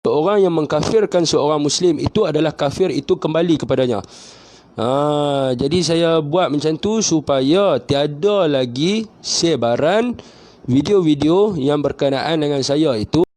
Seorang yang mengkafirkan seorang Muslim itu adalah kafir, itu kembali kepadanya. Jadi saya buat macam tu supaya tiada lagi sebaran video-video yang berkenaan dengan saya itu.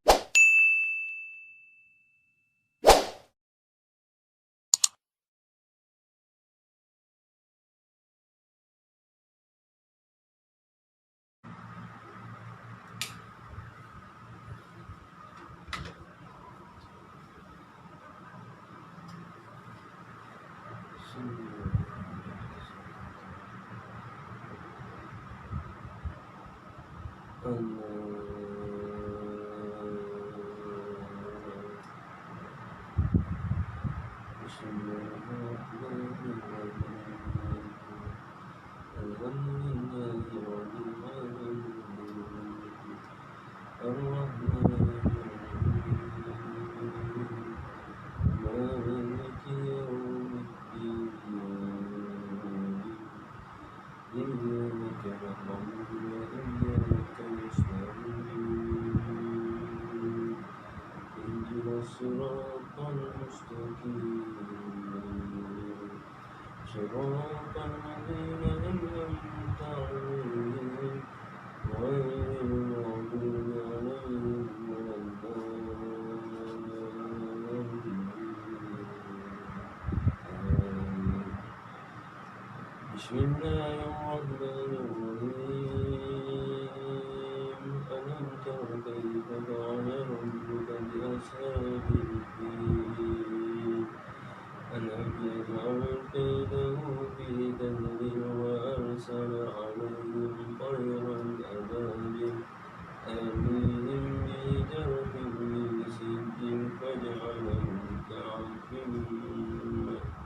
بسم الله الرحمن الرحيم ألم تر كيف فعل ربك بأصحاب الفيل ألم يجعل كيده في تدبير وأرسل عليهم طيرا أبابيل ترميهم بحجارة من سجيل فجعلهم كعصف مأكول.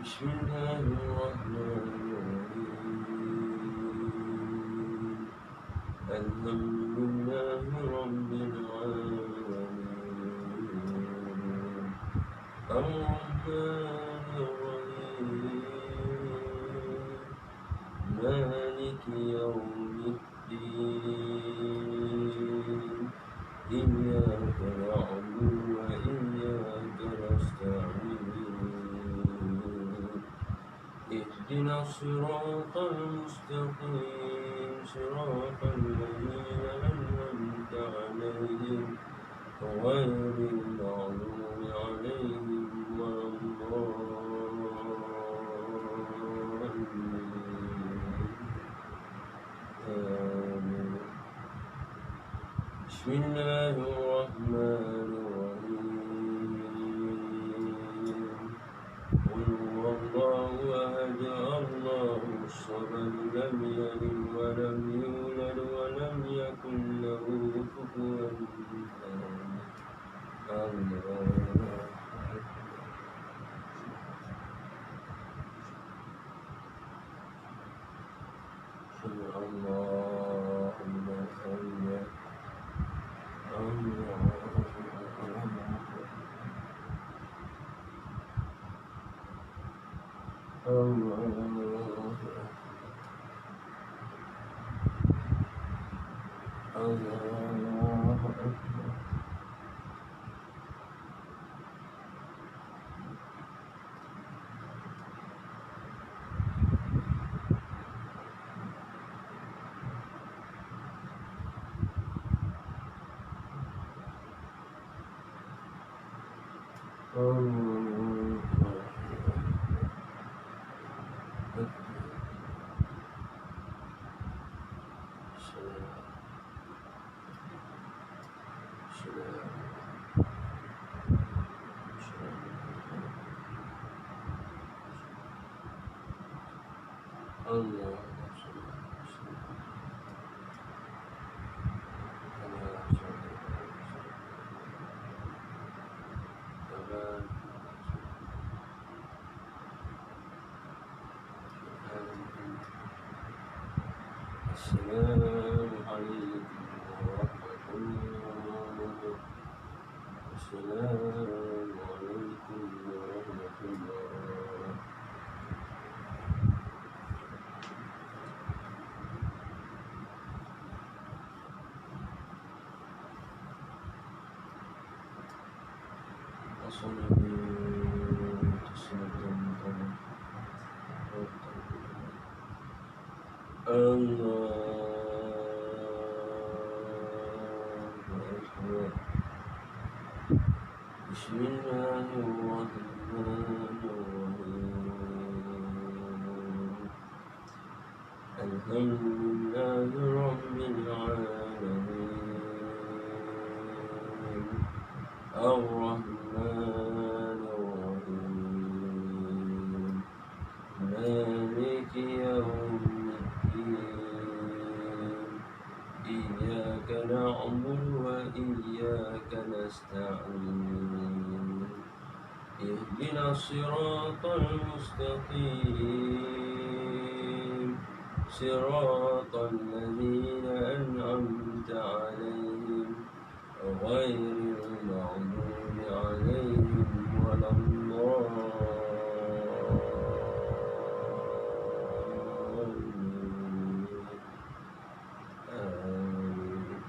بسم الله الرحمن الرحيم الحمد لله رب العالمين الرحمن الرحيم مالك يوم الدين إياك نعبد وإياك نستعين اهدنا الصراط المستقيم صراط الذين أنعمت عليهم غير المغضوب عليهم ولا الضالين. بسم الله الرحمن الرحيم قل هو الله أحد الله الصمد لم يلد ولم يولد ولم يكن له كفوا أحد. السلام عليكم ورحمة الله. السلام عليكم ورحمة الله. بسم الله الرحمن الرحيم. الحمد لله رب العالمين. الرحمن الرحيم. مالك يوم الدين. إياك نعبد وإياك نستعين. اهدنا الصراط المستقيم. صراط الذين أنعمت عليهم غير المغضوب عليهم ولا الضالين. آمين.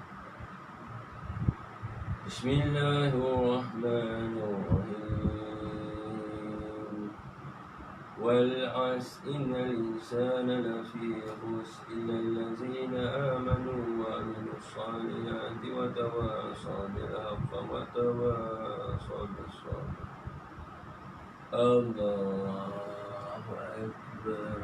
بسم الله الرحمن الرحيم. والعصر إن الإنسان لفي خسر إلا الذين آمنوا وعملوا الصالحات وتواصوا بالحق وتواصوا بالصبر. الله أكبر.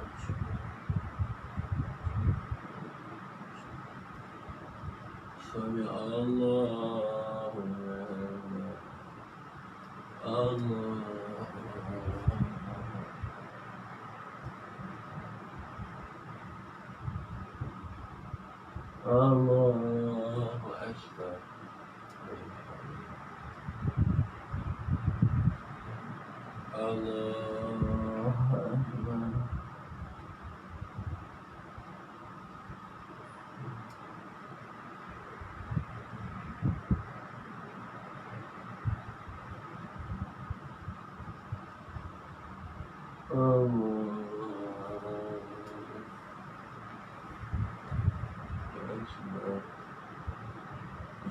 سمع الله لمن الله. الله أكبر. الله أكبر.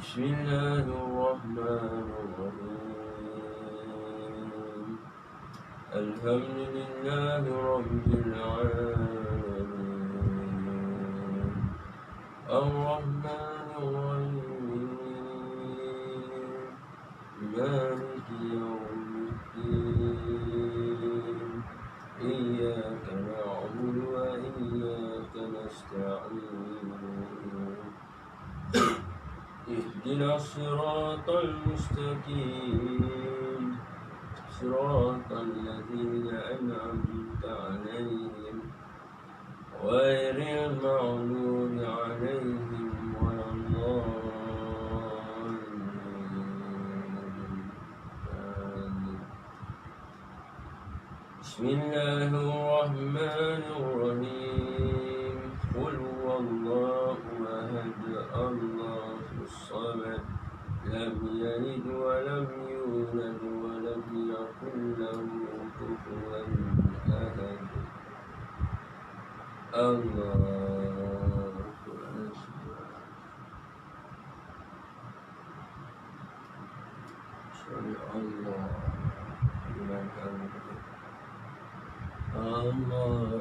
بسم الله الرحمن الرحيم. الحمد لله رب العالمين. الرحمن الرحيم. مالك يوم الدين. إياك نعبد وإياك نستعين. اهدنا الصراط المستقيم. صراط الذين أنعمت عليهم غير المغضوب عليهم ولا الضالين. بسم الله الرحمن الرحيم. قل هو الله أحد الله الصمد لم يلد ولم يولد ولم يكن له كفوا أحد. الله أكبر. سمع الله لمن حمده. الله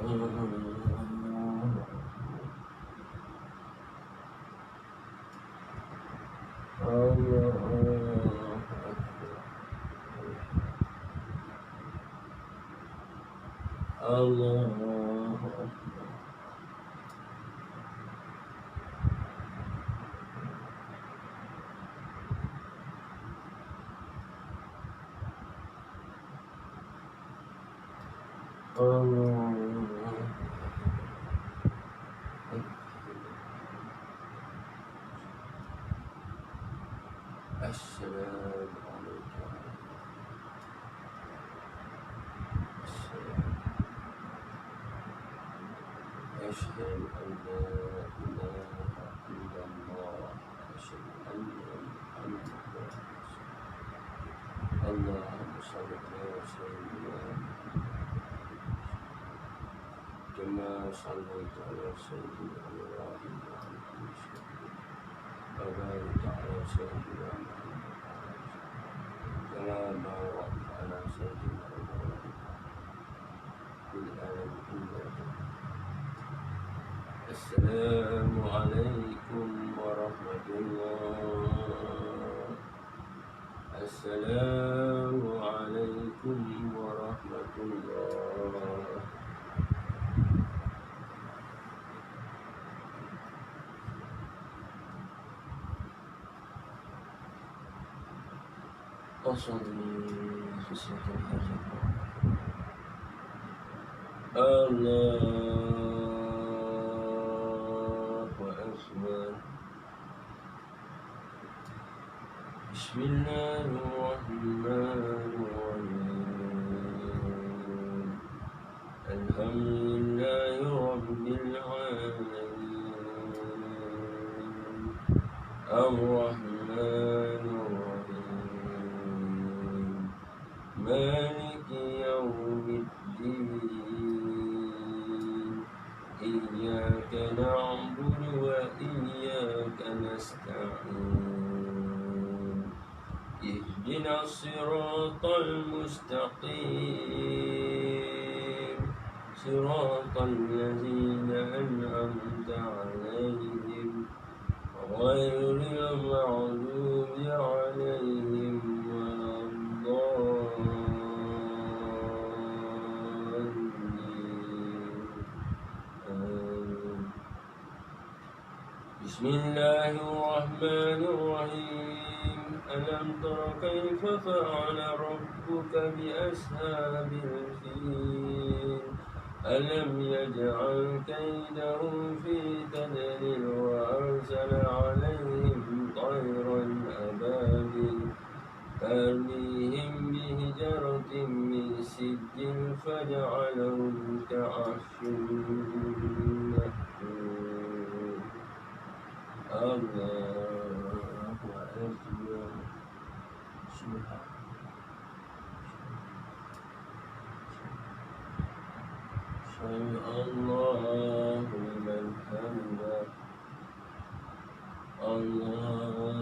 السلام عليكم. أشهد أن لا إله إلا الله وأشهد أن محمدا رسول الله. اللهم صل على سيدنا كما صليت على سيدنا إبراهيم وعلى آل سيدنا وبارك على سيدنا محمد كما باركت على سيدنا إبراهيم في العالمين إنك السلام عليكم ورحمة الله. السلام عليكم ورحمة الله. أصلي في صلاة الفجر. الله أكبر. بسم الله الرحمن الرحيم. الحمد لله رب العالمين الرحمن الرحيم مالك يوم الدين إياك نعبد وإياك نستعين اهدنا الصراط المستقيم صراط الذين أنعمت عليهم غير المغضوب عليهم ولا الضالين. آمين. بسم الله الرحمن الرحيم. ألم تر كيف فعل ربك بأصحاب الفيل ألم يجعل كيدهم في تدليل وأرسل عليهم طيرا أبابيل ترميهم بحجارة من سجيل فجعلهم كعصف مأكول. الله أكبر. سمع الله لمن حمده. الله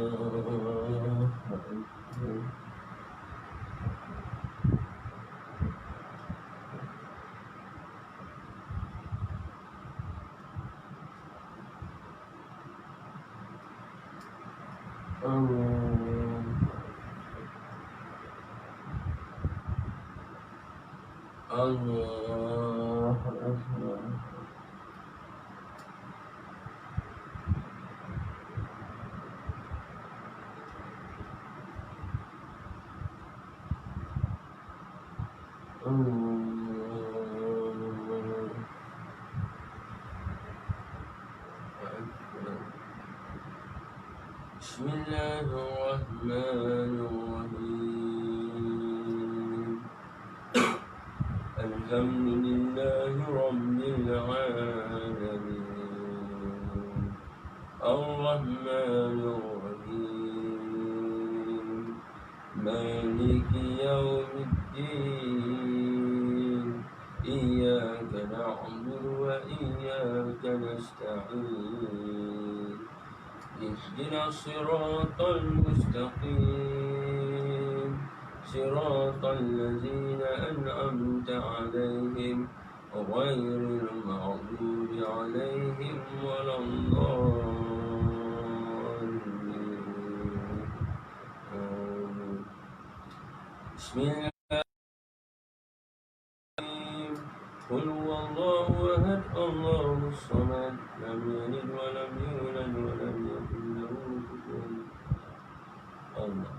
أكبر. الله أكبر. بسم الله الرحمن الرحيم. الحمد لله رب العالمين الرحمن الرحيم مالك يوم الدين إياك نعبد وإياك نستعين اهدنا الصراط المستقيم صراط الذين أنعمت عليهم غير المغضوب عليهم ولا الضالين. آمين. بسم الله قل هو الله أحد الله الصمد لم يلد ولم يولد ولم يكن له كفوا الله.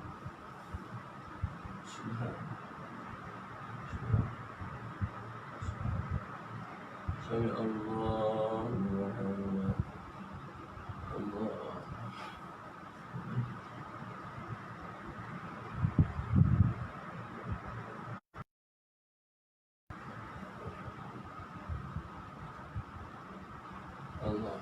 سمع الله لمن حمده. الله Allah.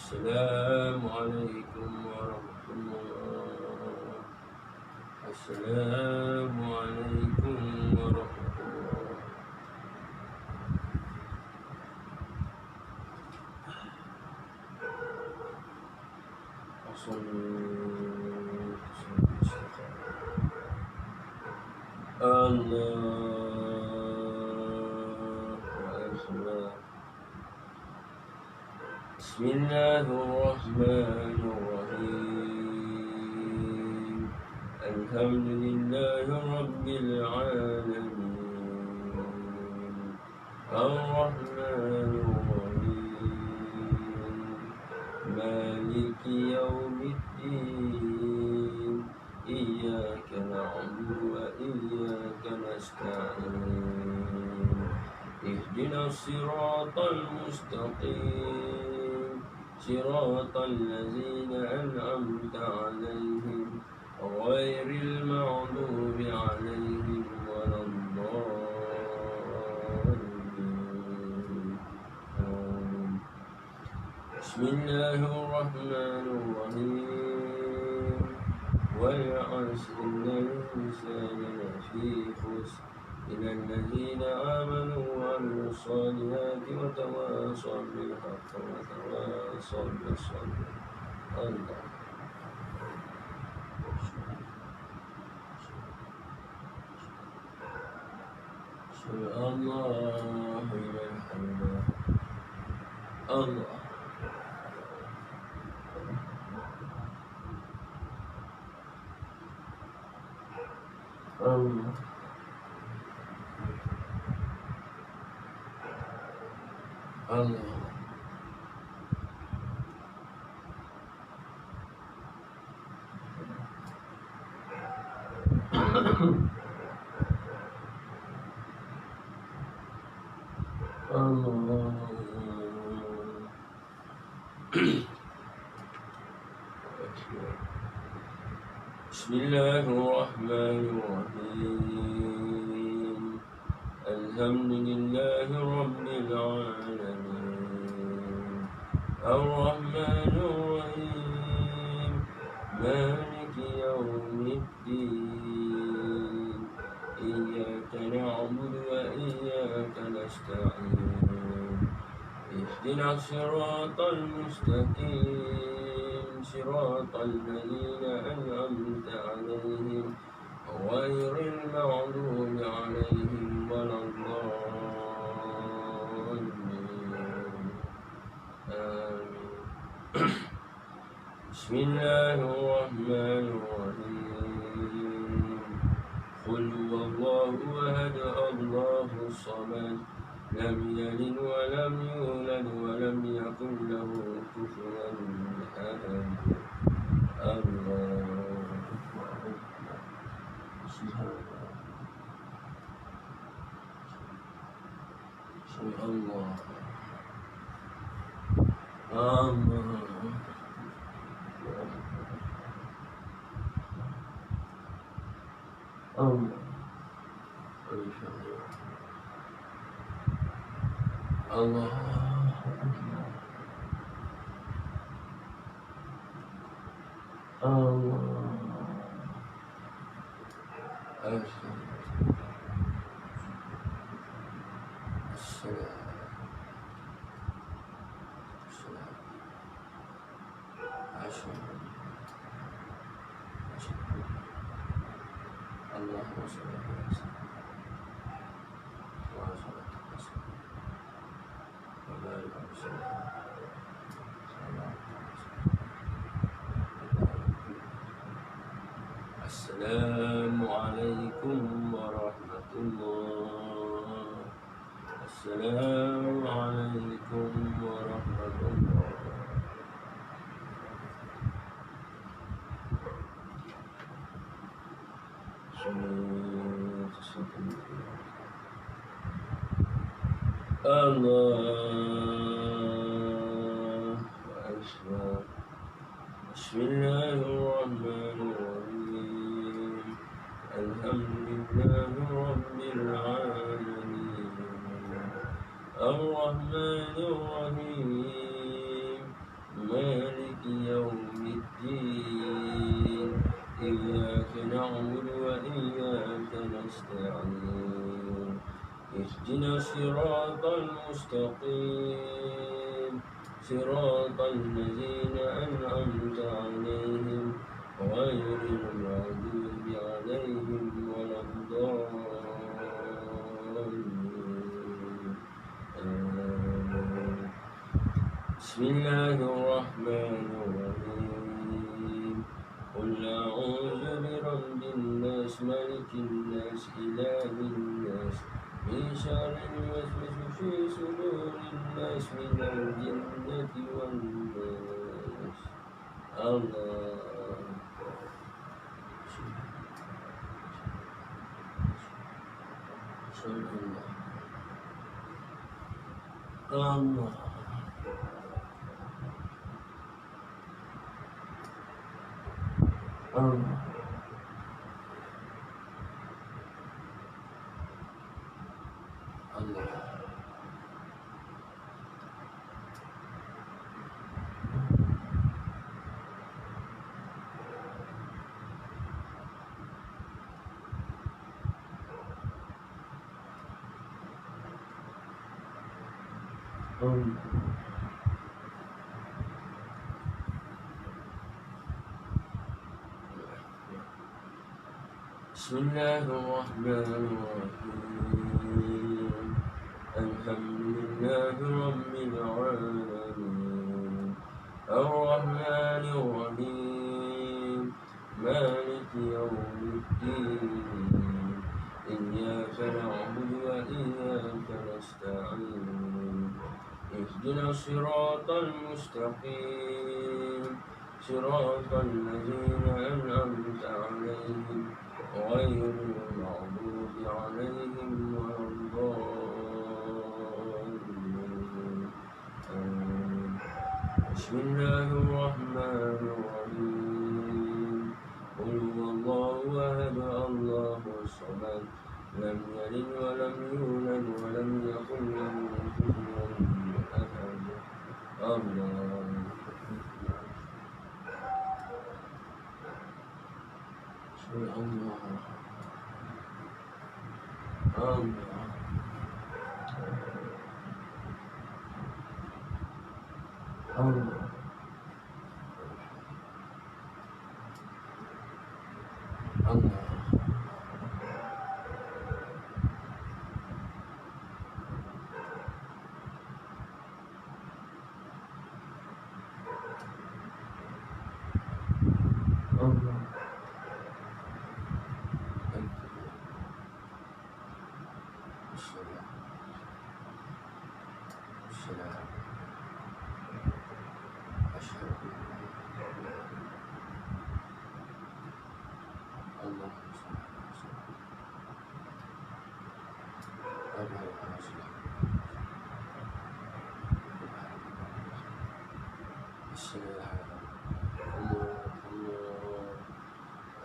السلام عليكم ورحمة الله. السلام عليكم ورحمة الله. الله أكبر. بسم الله الرحمن الرحيم. الحمد لله رب العالمين. الرحمن الرحيم. مالك يوم الدين. إياك نعبد وإياك نستعين. اهدنا الصراط المستقيم. صراط الذين أنعمت عليهم غير المغضوب عليهم ولا الضالين. آمين. بسم الله الرحمن الرحيم. والعصر إن الإنسان لفي خسر إلى الذين آمنوا وعملوا الصالحات وتواصوا بالحق وتواصوا بالصبر. الله. الله الحمد. الله. الله. Allah. Allah. Bismillahirrahmanirrahim. Alhamdulillahi Rabbil Alamin. Ar-Rahmanir-Rahim. Maliki Yawmiddin. Iyyaka na'budu wa iyyaka nasta'in. Ihdina as-siratal mustaqim. Siratal ladzina an'amta 'alaihim ghairil maghdubi 'alaihim waladdallin. Amin. Bismillahirrahmanirrahim. Qul huwallahu ahad, Allahus samad. Lam yalid wa lam yulad wa lam yakul lahu kufuwan ahad. Allah. Allah. Allah. Allah. Allah. السلام عليكم ورحمة الله. السلام عليكم ورحمة الله. الله أكبر. بسم الله الرحمن الرحيم. الحمد لله رب العالمين الرحمن الرحيم مالك يوم الدين إياك نعبد وإياك نستعين اهدنا الصراط المستقيم صراط الذين أنعمت عليهم غير المغضوب عليهم ولا الضالين. آمين. بسم الله الرحمن الرحيم. قل أعوذ برب الناس ملك الناس إله الناس من شر الوسوس في صدور الناس من الجنة والناس. الله الله الله بسم الله الرحمن الرحيم. الحمد لله رب العالمين الرحمن الرحيم مالك يوم الدين إياك نعبد وإياك نستعين اهدنا الصراط المستقيم صراط الذين أنعمت عليهم غير المغضوب عليهم ولا الضالين. بسم الله الرحمن الرحيم. قل هو الله أحد الله الصمد لم يلد ولم يولد ولم يكن له كفوا أحد. الله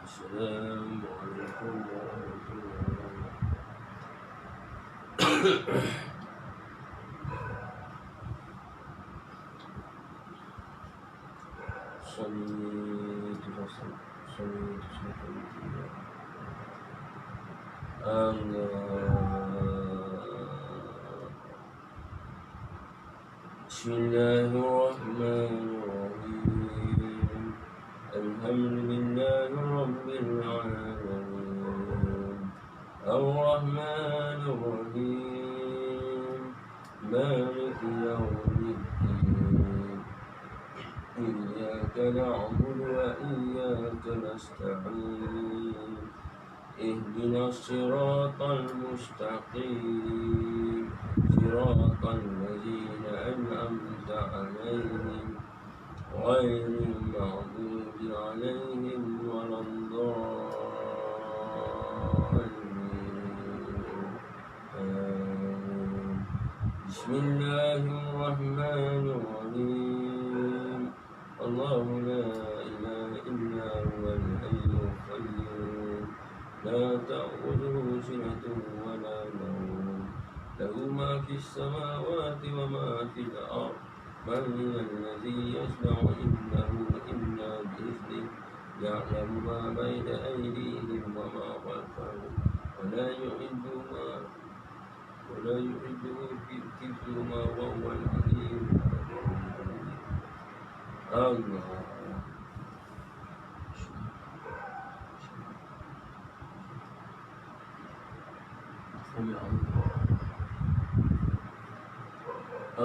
السلام عليكم ورحمة الله. بسم الله الرحمن الرحيم. الحمد لله رب العالمين الرحمن الرحيم مالك يوم الدين إياك نعبد وإياك نستعين اهدنا الصراط المستقيم صراط الذين أنعمت عليهم غير المغضوب عليهم ولا الضالين آمين. بسم الله الرحمن الرحيم الله لا إله إلا هو الحي القيوم لا تأخذه سنة ولا نوم له ما في السماوات وما في الأرض من الذي يشفع عنده إلا بإذنه يعلم ما بين أيديهم وما خلفهم ولا يحيطون حفظهما وهو العليم الله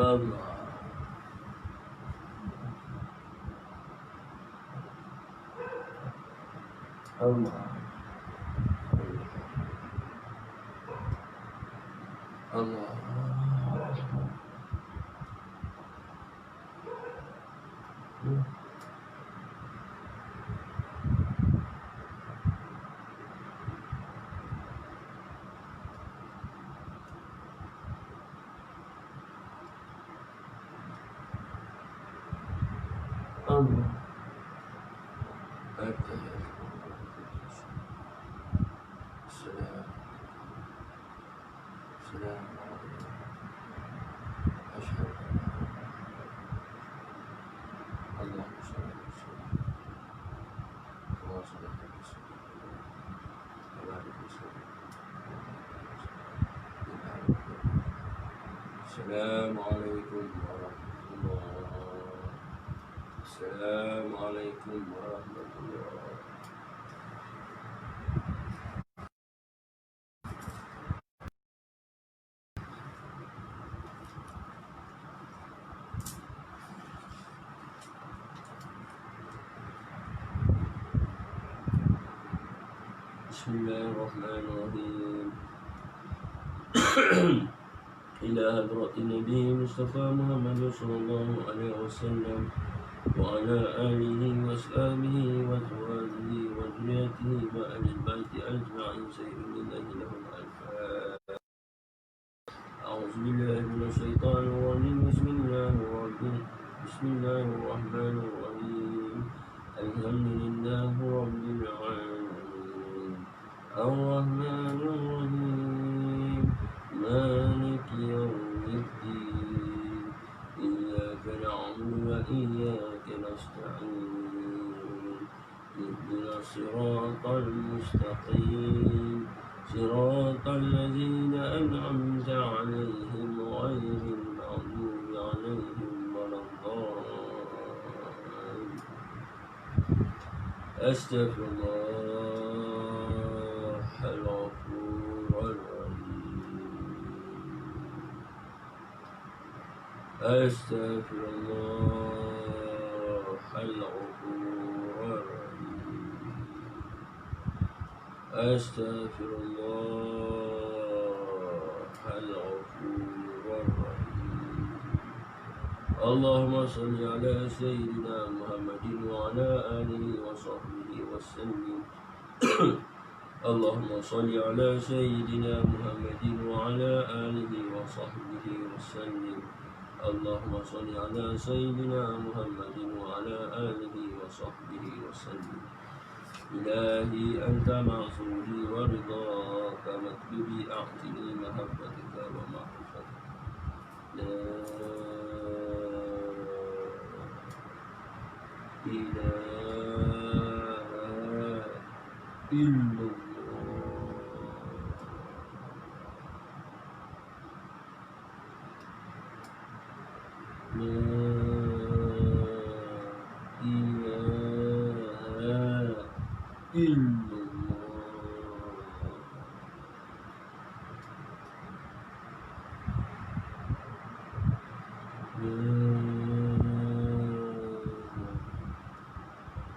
الله الله الله الله السلام السلام أشهد اللهم صل وسلم السلام عليكم ورحمة الله السلام عليكم ورحمة الله بسم الله الرحمن الرحيم إلى حضرة النبي مصطفى محمد صلى الله عليه وسلم وعلى آله وأصحابه وأزواجه وذريته وأهل البيت أجمعين سير الله لهم الفاتحة أعوذ بالله من الشيطان الرجيم بسم الله الرحمن الرحيم الحمد لله رب العالمين الرحمن الرحيم مالك يوم الدين إياك نعبد وإياك نستعين اهدنا الصراط المستقيم صراط الذين أنعمت عليهم غير المغضوب عليهم ولا الضالين أستغفر الله الغفور الرحيم أستغفر الله الغفور الرحيم أستغفر الله الغفور الرحيم اللهم صل على سيدنا محمد وعلى آله وصحبه وسلم اللهم صل على سيدنا محمد وعلى آله وصحبه وسلم اللهم صل على سيدنا محمد وعلى آله وصحبه وسلم إلهي أنت معصومي ورضاك مطلبي أعطني محبتك ومعرفتك لا إله إلا الله إلا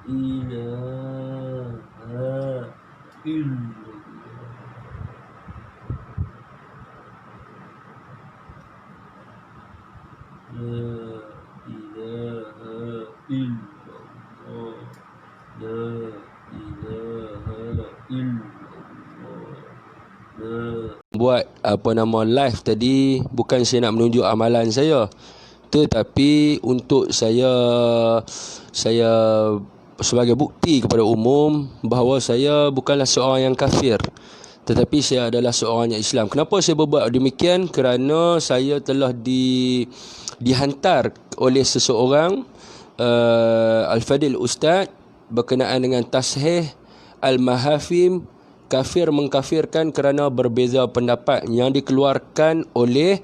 ilaha illallah. La ilaha illallah. La ilaha illallah. Buat apa nama live tadi bukan saya nak menunjuk amalan saya, tetapi untuk saya sebagai bukti kepada umum bahawa saya bukanlah seorang yang kafir, tetapi saya adalah seorang yang Islam. Kenapa saya berbuat demikian? Kerana saya telah dihantar oleh seseorang, Al-Fadil Ustaz, berkenaan dengan tasheh Al-Mahafim kafir mengkafirkan kerana berbeza pendapat, yang dikeluarkan oleh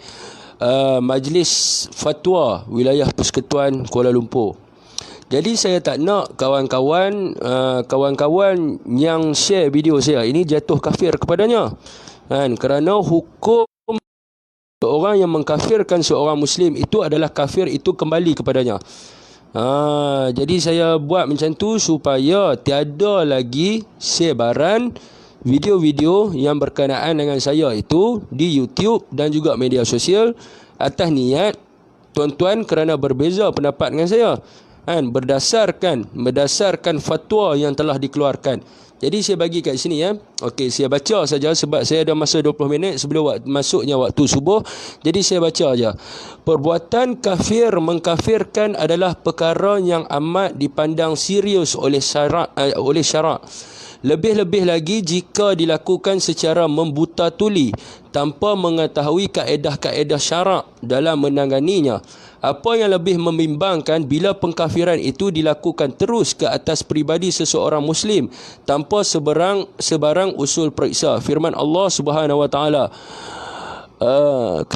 Majlis Fatwa Wilayah Persekutuan Kuala Lumpur. Jadi saya tak nak kawan-kawan yang share video saya ini jatuh kafir kepadanya, kan? Kerana hukum seorang yang mengkafirkan seorang Muslim itu adalah kafir, itu kembali kepadanya. Jadi saya buat macam tu supaya tiada lagi sebaran video-video yang berkenaan dengan saya itu di YouTube dan juga media sosial atas niat tuan-tuan kerana berbeza pendapat dengan saya, kan, berdasarkan fatwa yang telah dikeluarkan. Jadi saya bagi kat sini ya. Okey, saya baca saja sebab saya ada masa 20 minit sebelum masuknya waktu subuh. Jadi saya baca aja. Perbuatan kafir mengkafirkan adalah perkara yang amat dipandang serius oleh syarak. Lebih-lebih lagi jika dilakukan secara membuta tuli tanpa mengetahui kaedah-kaedah syarak dalam menanganinya. Apa yang lebih membimbangkan bila pengkafiran itu dilakukan terus ke atas peribadi seseorang Muslim tanpa sebarang usul periksa. Firman Allah Subhanahu Wa Taala,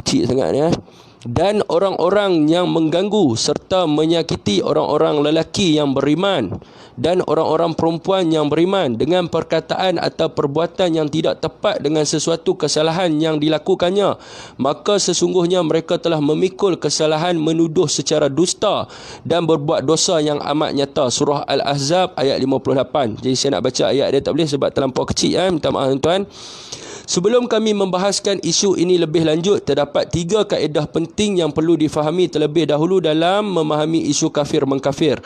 kecil sangat ya. Dan orang-orang yang mengganggu serta menyakiti orang-orang lelaki yang beriman dan orang-orang perempuan yang beriman dengan perkataan atau perbuatan yang tidak tepat dengan sesuatu kesalahan yang dilakukannya, maka sesungguhnya mereka telah memikul kesalahan menuduh secara dusta dan berbuat dosa yang amat nyata. Surah Al-Ahzab ayat 58. Jadi saya nak baca ayat dia tak boleh sebab terlampau kecil, minta maaf tuan-tuan. Sebelum kami membahaskan isu ini lebih lanjut, terdapat 3 kaedah penting yang perlu difahami terlebih dahulu dalam memahami isu kafir mengkafir.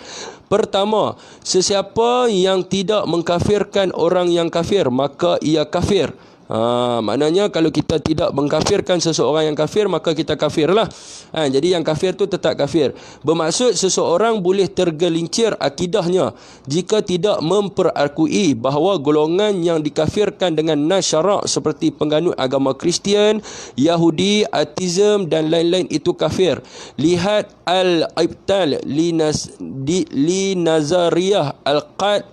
Pertama, sesiapa yang tidak mengkafirkan orang yang kafir, maka ia kafir. Maknanya kalau kita tidak mengkafirkan seseorang yang kafir, maka kita kafirlah. Jadi yang kafir tu tetap kafir. Bermaksud seseorang boleh tergelincir akidahnya jika tidak memperakui bahawa golongan yang dikafirkan dengan nas syarak seperti pengganut agama Kristian, Yahudi, ateism dan lain-lain itu kafir. Lihat Al-Ibtal li Nazariyah Al-Qad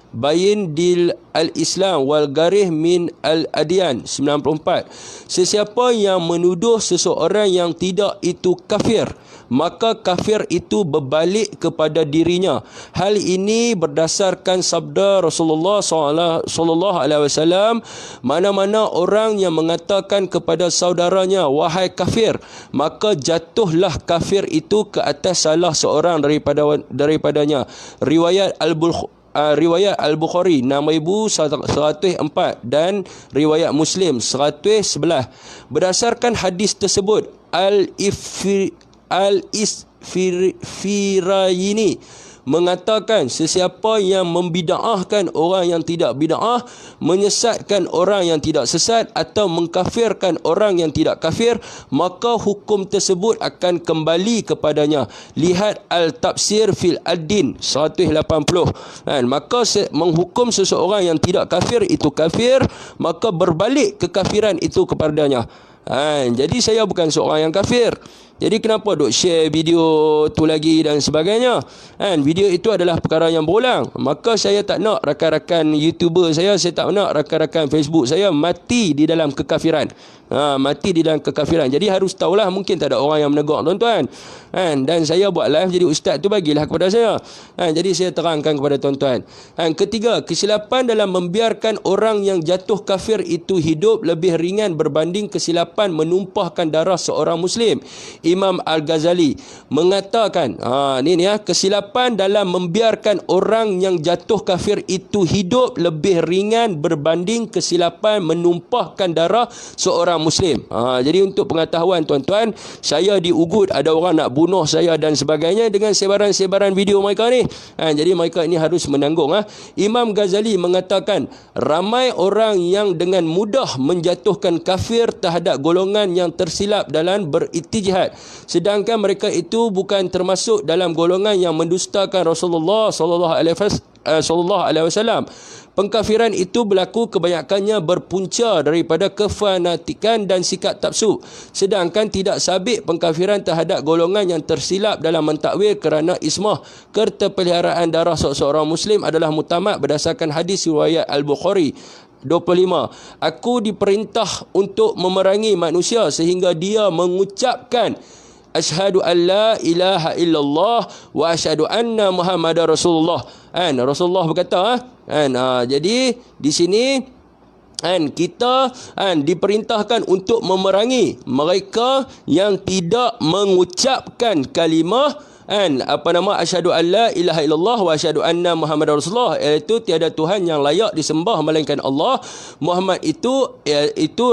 Bayin dil al-Islam wal garih min al-adyan 94. Sesiapa yang menuduh seseorang yang tidak itu kafir, maka kafir itu berbalik kepada dirinya. Hal ini berdasarkan sabda Rasulullah sallallahu alaihi wasallam, mana-mana orang yang mengatakan kepada saudaranya wahai kafir, maka jatuhlah kafir itu ke atas salah seorang daripadanya. Riwayat Al-Bukhari 6104 dan riwayat Muslim 111. Berdasarkan hadis tersebut, Al-Isfirayini mengatakan sesiapa yang membida'ahkan orang yang tidak bida'ah, menyesatkan orang yang tidak sesat atau mengkafirkan orang yang tidak kafir, maka hukum tersebut akan kembali kepadanya. Lihat Al-Tafsir fil Ad-Din 180. Maka menghukum seseorang yang tidak kafir itu kafir, maka berbalik kekafiran itu kepadanya. Jadi saya bukan seorang yang kafir. Jadi kenapa duk share video tu lagi dan sebagainya? Video itu adalah perkara yang berulang. Maka saya tak nak rakan-rakan YouTuber saya tak nak rakan-rakan Facebook saya mati di dalam kekafiran. Mati di dalam kekafiran. Jadi harus tahulah, mungkin tak ada orang yang menegur tuan-tuan. Dan saya buat live, jadi ustaz tu bagilah kepada saya. Jadi saya terangkan kepada tuan-tuan. Ketiga, kesilapan dalam membiarkan orang yang jatuh kafir itu hidup lebih ringan berbanding kesilapan menumpahkan darah seorang Muslim. Imam Al-Ghazali mengatakan, kesilapan dalam membiarkan orang yang jatuh kafir itu hidup lebih ringan berbanding kesilapan menumpahkan darah seorang Muslim. Jadi untuk pengetahuan tuan-tuan, saya diugut ada orang nak bunuh saya dan sebagainya dengan sebaran-sebaran video mereka ni. Jadi mereka ini harus menanggung. Imam Ghazali mengatakan, ramai orang yang dengan mudah menjatuhkan kafir terhadap golongan yang tersilap dalam berijtihad, sedangkan mereka itu bukan termasuk dalam golongan yang mendustakan Rasulullah sallallahu alaihi wasallam. Pengkafiran itu berlaku kebanyakannya berpunca daripada kefanatikan dan sikap taksub, sedangkan tidak sabit pengkafiran terhadap golongan yang tersilap dalam mentakwil kerana ismah keterpeliharaan darah seorang Muslim adalah mutamad berdasarkan hadis riwayat Al-Bukhari 25. Aku diperintah untuk memerangi manusia sehingga dia mengucapkan asyhadu an la ilaha illallah wa asyhadu anna Muhammadar Rasulullah. Rasulullah berkata, jadi di sini kita diperintahkan untuk memerangi mereka yang tidak mengucapkan kalimah asyhadu an la ilaha illallah wa asyhadu anna Muhammadar Rasulullah, iaitu tiada Tuhan yang layak disembah melainkan Allah, Muhammad itu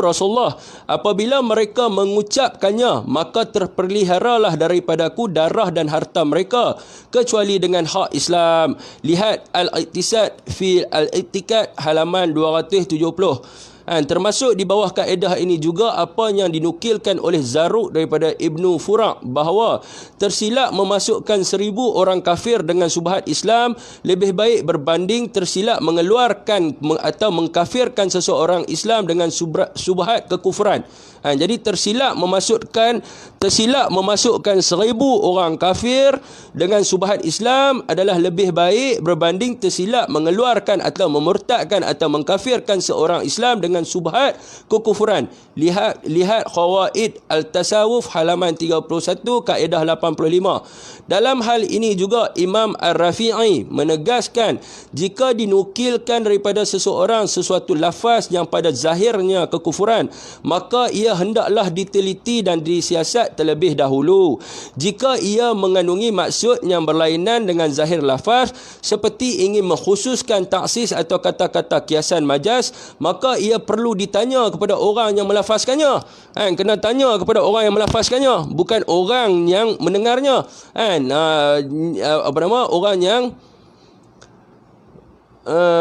Rasulullah. Apabila mereka mengucapkannya, maka terpeliharalah daripadaku darah dan harta mereka kecuali dengan hak Islam. Lihat Al-Iqtisad fi Al-Iqtiqad halaman 270. Termasuk di bawah kaedah ini juga apa yang dinukilkan oleh Zarruq daripada Ibnu Furak, bahawa tersilap memasukkan 1000 orang kafir dengan subhat Islam lebih baik berbanding tersilap mengeluarkan atau mengkafirkan seseorang Islam dengan subhat kekufuran. Jadi tersilap memasukkan 1000 orang kafir dengan subhat Islam adalah lebih baik berbanding tersilap mengeluarkan atau memurtadkan atau mengkafirkan seorang Islam dengan subhat kekufuran. Lihat Qawaid Al-Tasawuf halaman 31 kaedah 85. Dalam hal ini juga Imam Ar-Rafi'i menegaskan, jika dinukilkan daripada seseorang sesuatu lafaz yang pada zahirnya kekufuran, maka ia hendaklah diteliti dan disiasat terlebih dahulu. Jika ia mengandungi maksud yang berlainan dengan zahir lafaz, seperti ingin mengkhususkan taksis atau kata-kata kiasan majaz, maka ia perlu ditanya kepada orang yang melafazkannya. Kena tanya kepada orang yang melafazkannya, bukan orang yang mendengarnya.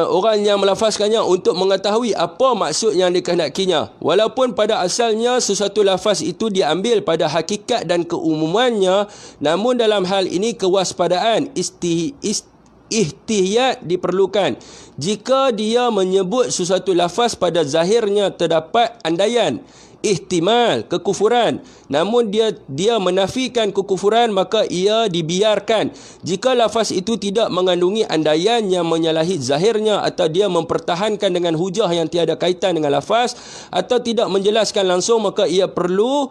Orang yang melafazkannya untuk mengetahui apa maksud yang dikehendakinya. Walaupun pada asalnya sesuatu lafaz itu diambil pada hakikat dan keumumannya, namun dalam hal ini kewaspadaan ihtiyat diperlukan. Jika dia menyebut sesuatu lafaz pada zahirnya terdapat andaian ihtimal kekufuran, namun dia menafikan kekufuran, maka ia dibiarkan. Jika lafaz itu tidak mengandungi andaian yang menyalahi zahirnya, atau dia mempertahankan dengan hujah yang tiada kaitan dengan lafaz, atau tidak menjelaskan langsung, maka ia perlu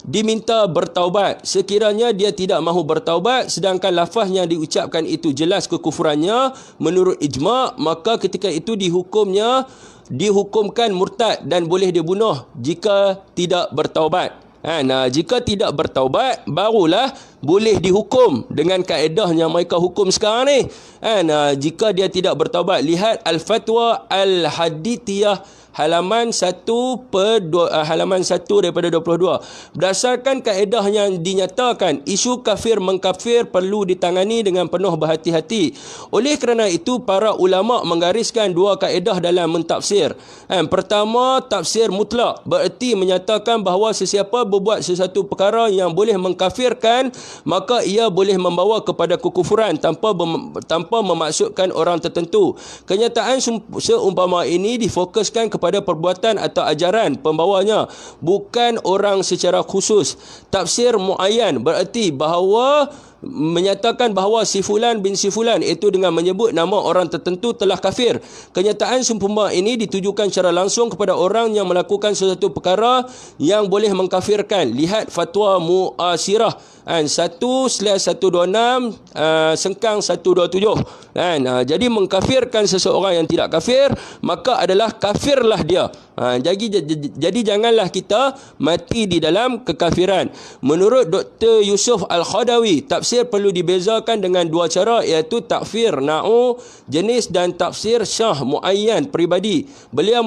diminta bertaubat. Sekiranya dia tidak mahu bertaubat sedangkan lafaz yang diucapkan itu jelas kekufurannya menurut ijma', maka ketika itu dihukumkan murtad dan boleh dibunuh jika tidak bertaubat. Jika tidak bertaubat, barulah boleh dihukum dengan kaedah yang mereka hukum sekarang ni. Jika dia tidak bertaubat, lihat Al-Fatwa Al-Hadithiyah halaman 1 daripada 22. Berdasarkan kaedah yang dinyatakan, isu kafir mengkafir perlu ditangani dengan penuh berhati-hati. Oleh kerana itu, para ulama menggariskan 2 kaedah dalam mentafsir. Pertama, tafsir mutlak, bererti menyatakan bahawa sesiapa berbuat sesuatu perkara yang boleh mengkafirkan, maka ia boleh membawa kepada kekufuran tanpa memaksudkan orang tertentu. Kenyataan seumpama ini difokuskan kepada perbuatan atau ajaran pembawanya, bukan orang secara khusus. Tafsir muayyan bererti bahawa menyatakan bahawa si fulan bin si fulan, iaitu dengan menyebut nama orang tertentu, telah kafir. Kenyataan seumpama ini ditujukan secara langsung kepada orang yang melakukan sesuatu perkara yang boleh mengkafirkan. Lihat fatwa Mu'asirah 1/126/127 kan. Jadi mengkafirkan seseorang yang tidak kafir, maka adalah kafirlah dia. Jadi janganlah kita mati di dalam kekafiran. Menurut Dr. Yusuf Al-Khadawi, tafsir perlu dibezakan dengan dua cara, iaitu takfir na'u jenis dan tafsir syah muayyan peribadi. Beliau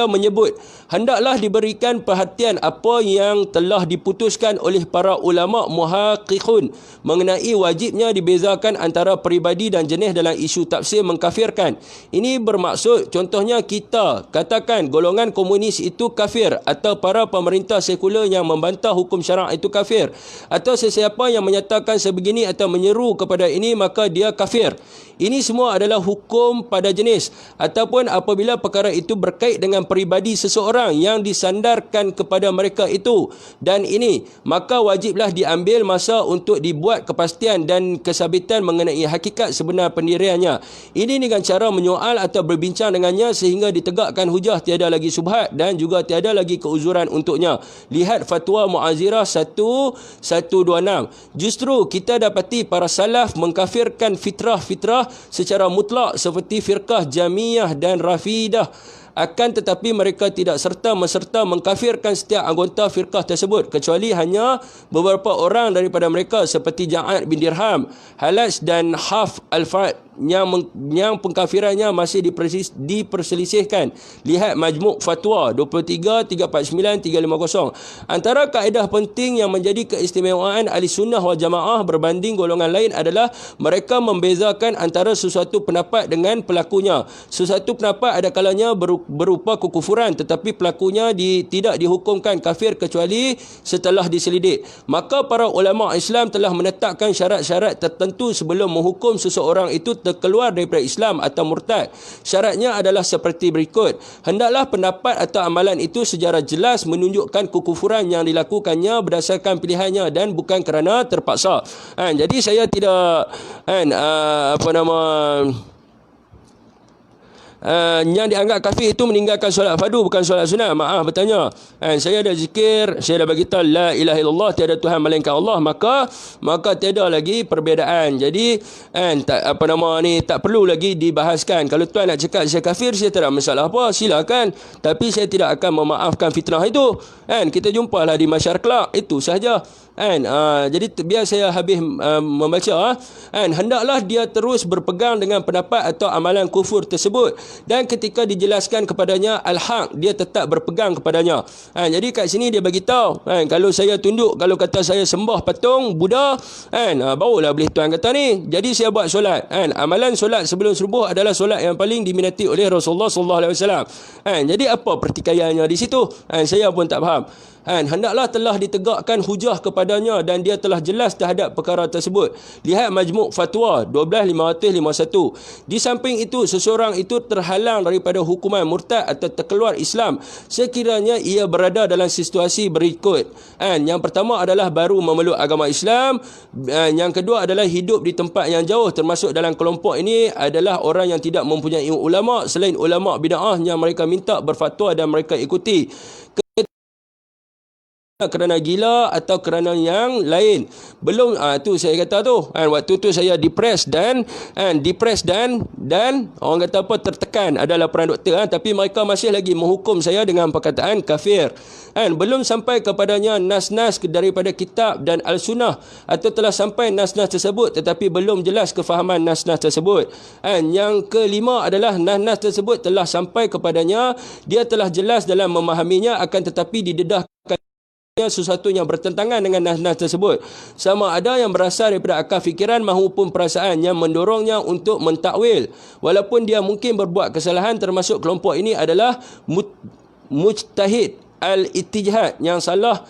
menyebut hendaklah diberikan perhatian apa yang telah diputuskan oleh para ulama muhaqqiqun mengenai wajibnya dibezakan antara peribadi dan jenis dalam isu tafsir mengkafirkan. Ini bermaksud, contohnya kita katakan golongan komunis itu kafir, atau para pemerintah sekular yang membantah hukum syarak itu kafir, atau sesiapa yang menyatakan sebegini atau menyeru kepada ini, maka dia kafir. Ini semua adalah hukum pada jenis, ataupun apabila perkara itu berkait dengan peribadi seseorang yang disandarkan kepada mereka itu dan ini, maka wajiblah diambil masa untuk dibuat kepastian dan kesabitan mengenai hakikat sebenar pendiriannya. Ini dengan cara menyoal atau berbincang dengannya sehingga ditegakkan hujah, tiada lagi subhat dan juga tiada lagi keuzuran untuknya. Lihat fatwa Mu'azirah 1/126. Justru kita dapati para salaf mengkafirkan fitrah-fitrah secara mutlak seperti firqah Jamiyah dan Rafidah. Akan tetapi mereka tidak serta-merta mengkafirkan setiap anggota firqah tersebut, kecuali hanya beberapa orang daripada mereka seperti Ja'ad bin Dirham, Halas dan Haf al-Fad yang pengkafirannya masih diperselisihkan. Lihat Majmu' Fatwa 23-349-350. Antara kaedah penting yang menjadi keistimewaan ahli sunnah wal jamaah berbanding golongan lain adalah mereka membezakan antara sesuatu pendapat dengan pelakunya. Sesuatu pendapat ada kalanya berupa kekufuran, tetapi pelakunya tidak dihukumkan kafir kecuali setelah diselidik. Maka para ulama Islam telah menetapkan syarat-syarat tertentu sebelum menghukum seseorang itu terkeluar daripada Islam atau murtad. Syaratnya adalah seperti berikut. Hendaklah pendapat atau amalan itu secara jelas menunjukkan kekufuran yang dilakukannya berdasarkan pilihannya dan bukan kerana terpaksa. Jadi saya tidak yang dianggap kafir itu meninggalkan solat fardu, bukan solat sunat. Maaf bertanya, saya dah zikir, saya dah beritahu la ilaha illallah, tiada Tuhan melainkan Allah, maka tiada lagi perbezaan. Jadi tak perlu lagi dibahaskan. Kalau tuan nak cakap saya kafir, saya tak ada masalah apa, silakan, tapi saya tidak akan memaafkan fitnah itu. Kita jumpalah di masyar kelak, itu sahaja. Jadi biar saya habis membaca. Hendaklah dia terus berpegang dengan pendapat atau amalan kufur tersebut, dan ketika dijelaskan kepadanya al-haq, dia tetap berpegang kepadanya. Jadi kat sini dia bagi tahu, kalau saya tunduk, kalau kata saya sembah patung Buddha, barulah boleh tuan kata ni. Jadi saya buat solat. Amalan solat sebelum subuh adalah solat yang paling diminati oleh Rasulullah sallallahu alaihi wasallam. Jadi apa pertikaiannya di situ? Saya pun tak faham. Hendaklah telah ditegakkan hujah kepadanya dan dia telah jelas terhadap perkara tersebut. Lihat Majmu' Fatwa 12/551. Di samping itu, seseorang itu terhalang daripada hukuman murtad atau terkeluar Islam sekiranya ia berada dalam situasi berikut. Yang pertama adalah baru memeluk agama Islam. Yang kedua adalah hidup di tempat yang jauh. Termasuk dalam kelompok ini adalah orang yang tidak mempunyai ulama selain ulama bid'ah yang mereka minta berfatwa dan mereka ikuti kerana gila atau kerana yang lain. Belum tu saya kata tu, waktu tu saya depressed dan orang kata apa, tertekan. Ada laporan doktor, tapi mereka masih lagi menghukum saya dengan perkataan kafir. Belum sampai kepadanya nas-nas daripada kitab dan al-sunnah, atau telah sampai nas-nas tersebut tetapi belum jelas kefahaman nas-nas tersebut. Yang kelima adalah nas-nas tersebut telah sampai kepadanya, dia telah jelas dalam memahaminya, akan tetapi didedahkan sesuatu yang bertentangan dengan nas-nas tersebut, sama ada yang berasal daripada akal fikiran maupun perasaan yang mendorongnya untuk mentakwil, walaupun dia mungkin berbuat kesalahan. Termasuk kelompok ini adalah mujtahid al-ittijahad yang salah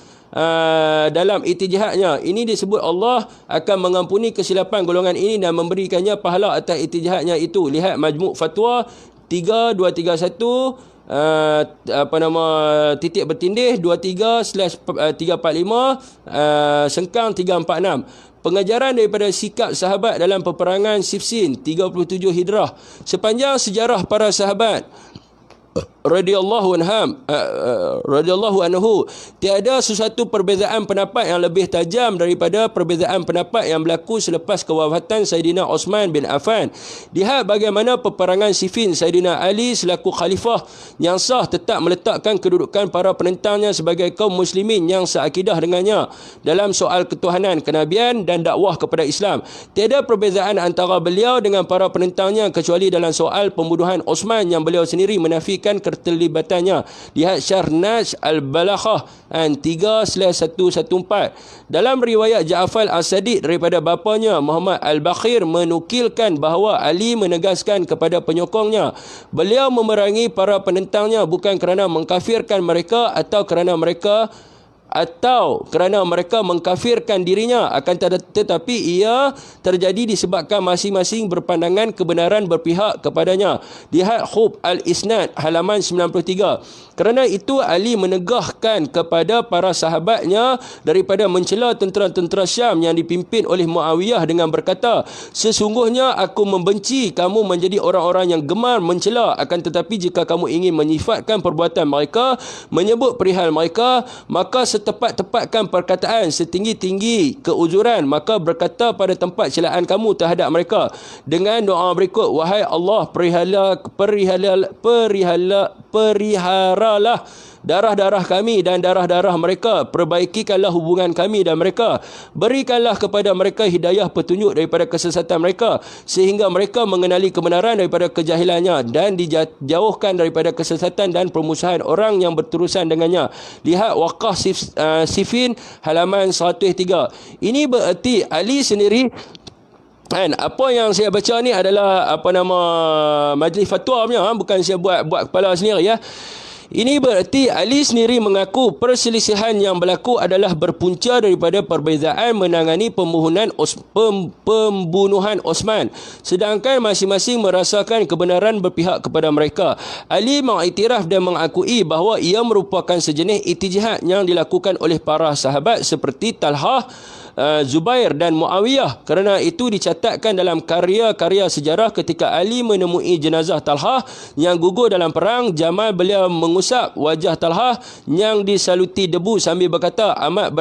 dalam ittijahadnya. Ini disebut Allah akan mengampuni kesilapan golongan ini dan memberikannya pahala atas ittijahadnya itu. Lihat Majmu' Fatwa 3231 titik bertindih 23/345 sengkang 346. pengajaran daripada sikap sahabat dalam peperangan Siffin 37 Hijrah. Sepanjang sejarah para sahabat radhiyallahu anhu, tiada sesuatu perbezaan pendapat yang lebih tajam daripada perbezaan pendapat yang berlaku selepas kewafatan Saidina Osman bin Affan. Lihat bagaimana peperangan Siffin, Saidina Ali selaku khalifah yang sah tetap meletakkan kedudukan para penentangnya sebagai kaum muslimin yang seakidah dengannya dalam soal ketuhanan, kenabian dan dakwah kepada Islam. Tiada perbezaan antara beliau dengan para penentangnya kecuali dalam soal pembunuhan Osman yang beliau sendiri menafikan keterlibatannya. Lihat Syarh Naj Al-Balaghah 3/114. Dalam riwayat Ja'far As-Sadiq daripada bapanya Muhammad Al-Baqir menukilkan bahawa Ali menegaskan kepada penyokongnya, beliau memerangi para penentangnya bukan kerana mengkafirkan mereka atau kerana mereka mengkafirkan dirinya, akan tetapi ia terjadi disebabkan masing-masing berpandangan kebenaran berpihak kepadanya. Lihat Khub Al-Isnad halaman 93. Kerana itu Ali menegahkan kepada para sahabatnya daripada mencela tentera-tentera Syam yang dipimpin oleh Muawiyah dengan berkata, sesungguhnya aku membenci kamu menjadi orang-orang yang gemar mencela, akan tetapi jika kamu ingin menyifatkan perbuatan mereka, menyebut perihal mereka, maka setepat-tepatkan perkataan, setinggi-tinggi keuzuran, maka berkata pada tempat celaan kamu terhadap mereka dengan doa berikut, wahai Allah, periharalah darah-darah kami dan darah-darah mereka, perbaikikanlah hubungan kami dan mereka, berikanlah kepada mereka hidayah petunjuk daripada kesesatan mereka, sehingga mereka mengenali kebenaran daripada kejahilannya dan dijauhkan daripada kesesatan dan permusuhan orang yang berterusan dengannya. Lihat Waqah Siffin halaman 103. Ini bererti Ali sendiri, kan, apa yang saya baca ni adalah majlis fatwa punya, bukan saya buat kepala sendiri ya. Ini berarti Ali sendiri mengaku perselisihan yang berlaku adalah berpunca daripada perbezaan menangani pembunuhan Osman, sedangkan masing-masing merasakan kebenaran berpihak kepada mereka. Ali mengiktiraf dan mengakui bahawa ia merupakan sejenis ijtihad yang dilakukan oleh para sahabat seperti Talhah, Zubair dan Muawiyah. Kerana itu dicatatkan dalam karya-karya sejarah ketika Ali menemui jenazah Talhah yang gugur dalam perang, Jamal beliau mengusap wajah Talhah yang disaluti debu sambil berkata, amat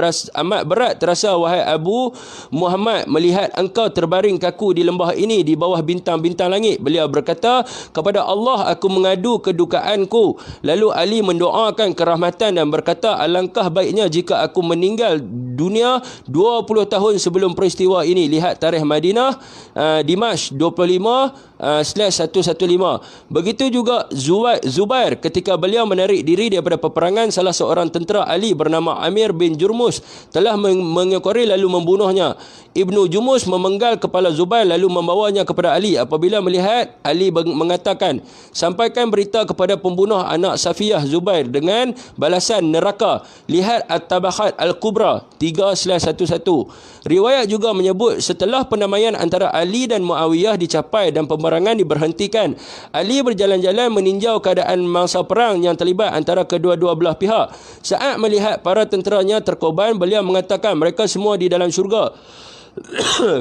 berat terasa wahai Abu Muhammad melihat engkau terbaring kaku di lembah ini di bawah bintang-bintang langit. Beliau berkata, kepada Allah aku mengadu kedukaanku. Lalu Ali mendoakan kerahmatan dan berkata, alangkah baiknya jika aku meninggal dunia 20 tahun sebelum peristiwa ini. Lihat tarikh Madinah, Dimash 25/115. Begitu juga Zubair ketika beliau menarik diri daripada peperangan, salah seorang tentera Ali bernama Amir bin Jurmus telah mengekori lalu membunuhnya. Ibnu Jumus memenggal kepala Zubair lalu membawanya kepada Ali. Apabila melihat, Ali mengatakan, sampaikan berita kepada pembunuh anak Safiyah Zubair dengan balasan neraka. Lihat At-Tabaqat Al-Kubra 3/11. Riwayat juga menyebut setelah pendamaian antara Ali dan Muawiyah dicapai dan peperangan diberhentikan, Ali berjalan-jalan meninjau keadaan mangsa perang yang terlibat antara kedua-dua belah pihak. Saat melihat para tenteranya terkorban, beliau mengatakan mereka semua di dalam syurga.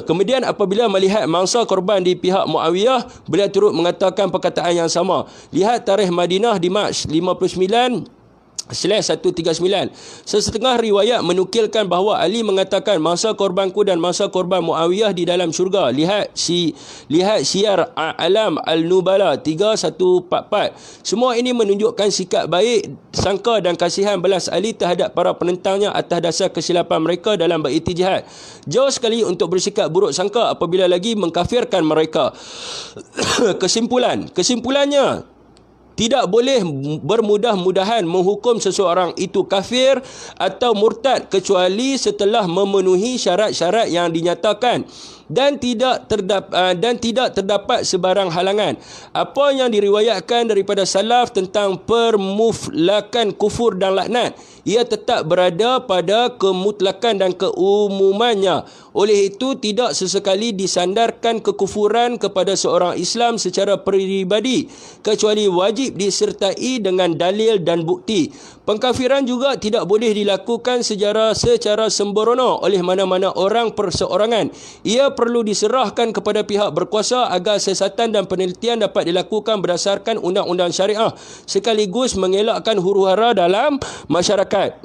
Kemudian apabila melihat mangsa korban di pihak Muawiyah, beliau turut mengatakan perkataan yang sama. Lihat tarikh Madinah Dimash 59/139. Sesetengah riwayat menukilkan bahawa Ali mengatakan mangsa korbanku dan mangsa korban Muawiyah di dalam syurga. Lihat Syiar Alam Al-Nubala 3144. Semua ini menunjukkan sikap baik, sangka dan kasihan belas Ali terhadap para penentangnya atas dasar kesilapan mereka dalam berijtihad. Jauh sekali untuk bersikap buruk sangka apabila lagi mengkafirkan mereka. Kesimpulannya, tidak boleh bermudah-mudahan menghukum seseorang itu kafir atau murtad kecuali setelah memenuhi syarat-syarat yang dinyatakan. dan tidak terdapat sebarang halangan. Apa yang diriwayatkan daripada salaf tentang permuflakan kufur dan laknat, ia tetap berada pada kemutlakan dan keumumannya. Oleh itu, tidak sesekali disandarkan kekufuran kepada seorang Islam secara peribadi, kecuali wajib disertai dengan dalil dan bukti. Pengkafiran juga tidak boleh dilakukan secara sembrono oleh mana-mana orang perseorangan. Ia perlu diserahkan kepada pihak berkuasa agar siasatan dan penelitian dapat dilakukan berdasarkan undang-undang syariah, sekaligus mengelakkan huru-hara dalam masyarakat.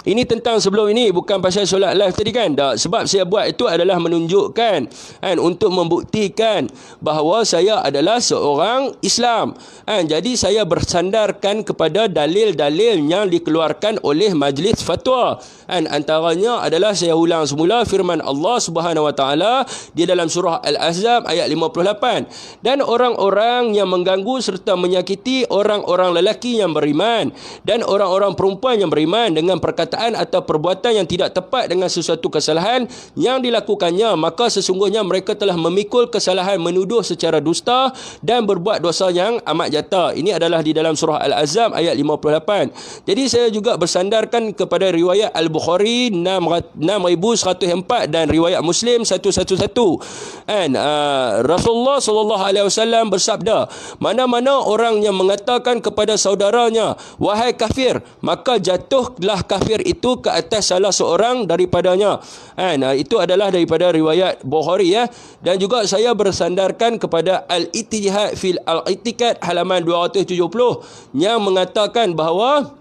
Ini tentang sebelum ini, bukan pasal solat live tadi kan. Tak, sebab saya buat itu adalah menunjukkan untuk membuktikan bahawa saya adalah seorang Islam. Jadi saya bersandarkan kepada dalil-dalil yang dikeluarkan oleh majlis fatwa. Antaranya adalah, saya ulang semula, firman Allah Subhanahu Wa Taala di dalam surah Al-Ahzab ayat 58. Dan orang-orang yang mengganggu serta menyakiti orang-orang lelaki yang beriman dan orang-orang perempuan yang beriman dengan perkataan atau perbuatan yang tidak tepat dengan sesuatu kesalahan yang dilakukannya, maka sesungguhnya mereka telah memikul kesalahan menuduh secara dusta dan berbuat dosa yang amat nyata. Ini adalah di dalam surah Al-Ahzab ayat 58. Jadi saya juga bersandarkan kepada riwayat Al-Bukhari 6104 dan riwayat Muslim 111. Rasulullah SAW bersabda, mana-mana orang yang mengatakan kepada saudaranya, wahai kafir, maka jatuhlah kafir itu ke atas salah seorang daripadanya. Itu adalah daripada riwayat Bukhari ya. Dan juga saya bersandarkan kepada Al-Ittihad fil Al-I'tiqad halaman 270 yang mengatakan bahawa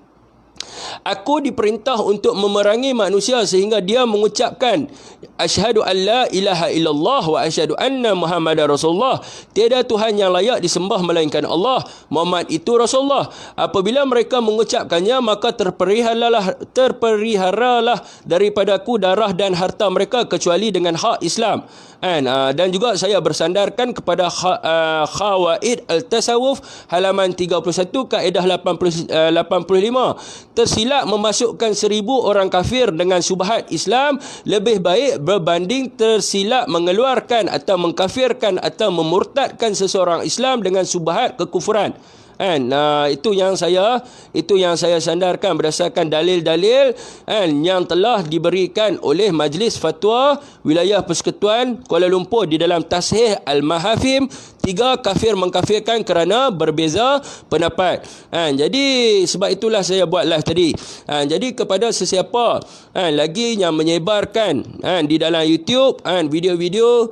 aku diperintah untuk memerangi manusia sehingga dia mengucapkan asyhadu an la ilaha illallah wa asyhadu anna Muhammadar Rasulullah. Tiada Tuhan yang layak disembah melainkan Allah, Muhammad itu Rasulullah. Apabila mereka mengucapkannya, maka terperiharalah daripadaku darah dan harta mereka kecuali dengan hak Islam. Dan juga saya bersandarkan kepada Khawaid Al-Tasawuf halaman 31 kaedah 85. Tersilap memasukkan 1000 orang kafir dengan syubhat Islam lebih baik berbanding tersilap mengeluarkan atau mengkafirkan atau memurtadkan seseorang Islam dengan syubhat kekufuran. Itu yang saya sandarkan berdasarkan dalil-dalil yang telah diberikan oleh Majlis Fatwa Wilayah Persekutuan Kuala Lumpur di dalam Tashih Al-Mahafim. 3, kafir mengkafirkan kerana berbeza pendapat. Jadi sebab itulah saya buat live tadi. Jadi kepada sesiapa lagi yang menyebarkan di dalam YouTube video-video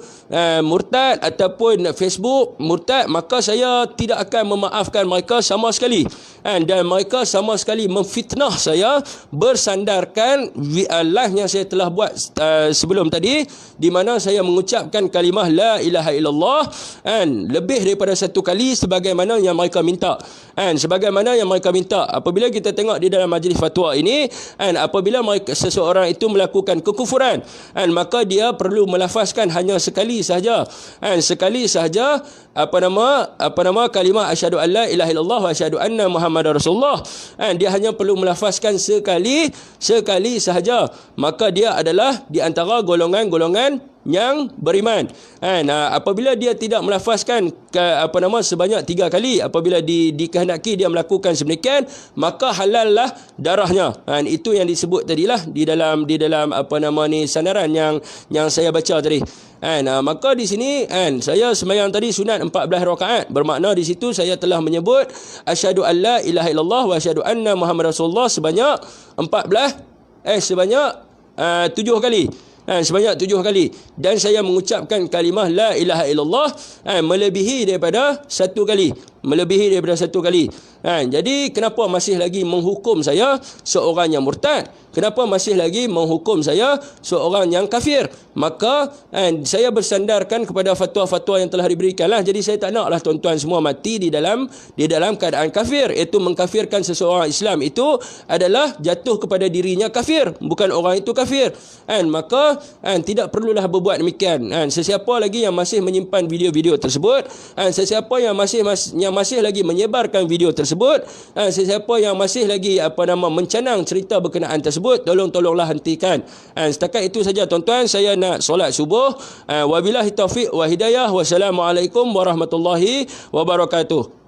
murtad ataupun Facebook murtad, maka saya tidak akan memaafkan mereka sama sekali. Dan mereka sama sekali memfitnah saya bersandarkan live yang saya telah buat sebelum tadi, di mana saya mengucapkan kalimah la ilaha illallah lebih daripada satu kali sebagaimana yang mereka minta. Sebagaimana yang mereka minta. Apabila kita tengok di dalam majlis fatwa ini, apabila seseorang itu melakukan kekufuran, maka dia perlu melafazkan hanya sekali sahaja. Sekali sahaja kalimah asyhadu an la ilaha illallah wa asyhadu anna Muhammadar Rasulullah. Dia hanya perlu melafazkan sekali sahaja, maka dia adalah di antara golongan-golongan yang beriman. Apabila dia tidak melafazkan sebanyak 3 kali, apabila dikehendaki dia melakukan sedemikian, maka halallah darahnya. Itu yang disebut tadilah di dalam sandaran yang saya baca tadi. Maka di sini saya sembahyang tadi sunat 14 rakaat, bermakna di situ saya telah menyebut asyhadu an la ilaha illallah wa asyhadu anna Muhammadar Rasulullah sebanyak 7 kali. Sebanyak 7 kali. Dan saya mengucapkan kalimah la ilaha illallah melebihi daripada 1 kali. Jadi kenapa masih lagi menghukum saya seorang yang murtad? Kenapa masih lagi menghukum saya seorang yang kafir? Maka saya bersandarkan kepada fatwa-fatwa yang telah diberikanlah. Jadi saya tak naklah tuan-tuan semua mati di dalam keadaan kafir. Itu mengkafirkan seseorang Islam itu adalah jatuh kepada dirinya kafir, bukan orang itu kafir. Maka tidak perlulah berbuat demikian. Sesiapa lagi yang masih menyimpan video-video tersebut, sesiapa yang masih lagi menyebarkan video tersebut, sesiapa yang masih lagi mencanang cerita berkenaan tersebut, tolonglah hentikan. Setakat itu saja tuan-tuan, saya nak solat subuh. Wabillahi taufiq wa hidayah. Wassalamualaikum warahmatullahi wabarakatuh.